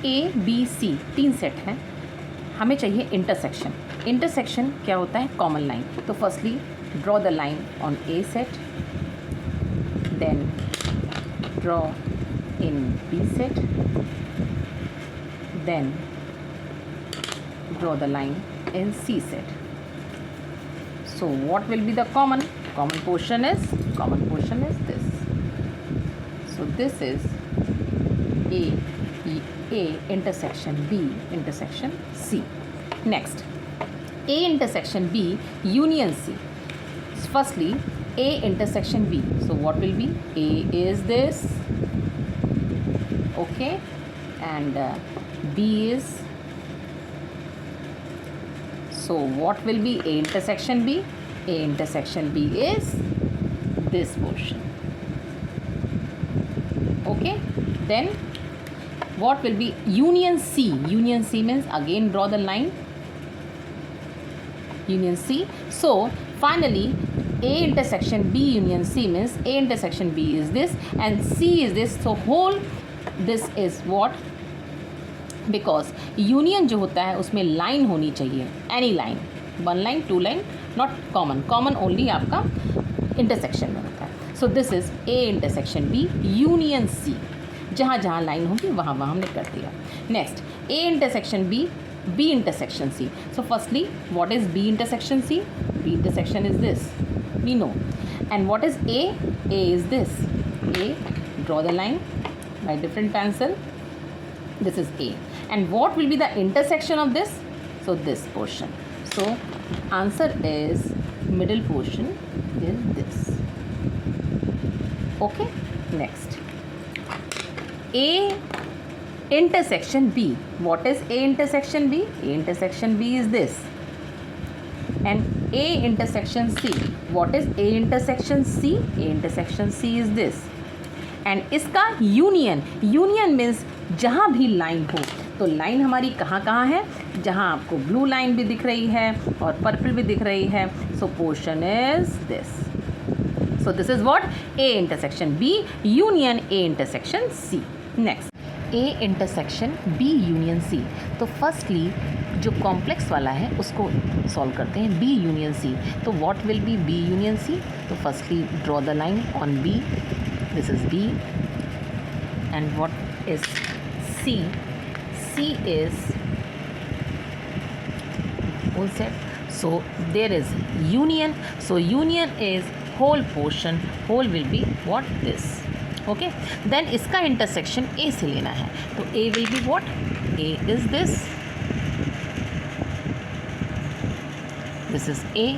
A B C 3 set हैं, हमें चाहिए इंटरसेक्शन। इंटरसेक्शन क्या होता है? Common line. तो firstly draw the line on a set, then draw in B set, then draw the line in C set. So what will be the common portion is this. So this is A intersection B intersection C. Next, A intersection B union C. Firstly, A intersection B. So what will be? A is this, okay, and B is. So what will be A intersection B? A intersection B is this portion. Okay. Then what will be union C? Union C means again draw the line. Union C. So finally A intersection B union C means A intersection B is this and C is this. So whole this is what? Because union जो होता है उसमें line होनी चाहिए, any line, 1 line 2 line, not common. Common only आपका intersection में होता है। So this is A intersection B union C, जहाँ जहाँ लाइन होगी वहाँ वहाँ हमने कर दिया। Next A intersection B, B intersection C. So firstly what is B intersection C? B intersection is this, we know. And what is A? A is this. A, draw the line by different pencil, this is A. And what will be the intersection of this? So this portion. So answer is middle portion is this. Okay. Next, A intersection B. What is A intersection B? A intersection B is this. And A intersection C. What is A intersection C? A intersection C is this. And इसका union, union means जहाँ भी line हो, तो line हमारी कहाँ कहाँ है? जहाँ आपको ब्लू लाइन भी दिख रही है और पर्पल भी दिख रही है। So portion is this. So this is what? A intersection B union A intersection C. Next, A intersection B union C. तो फर्स्टली जो कॉम्प्लेक्स वाला है उसको सॉल्व करते हैं, बी यूनियन सी। तो what will be B union C? तो firstly draw the line on B, this is B, and what is C? C is whole set. So there is union. So union is whole portion. Whole will be what? This. Okay. Then इसका intersection A से लेना है, तो A will be what? A is this. This is A.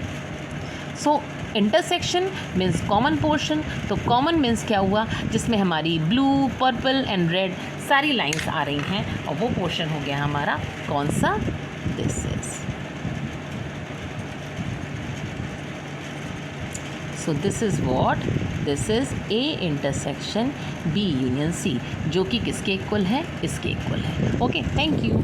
So intersection means common portion. तो common means क्या हुआ? जिसमें हमारी ब्लू, पर्पल एंड रेड सारी लाइंस आ रही हैं, और वो पोर्शन हो गया हमारा कौन सा? This is. So this is what? This is A intersection B union C, जो कि किसके इक्वल है? इसके इक्वल है। Okay, thank you.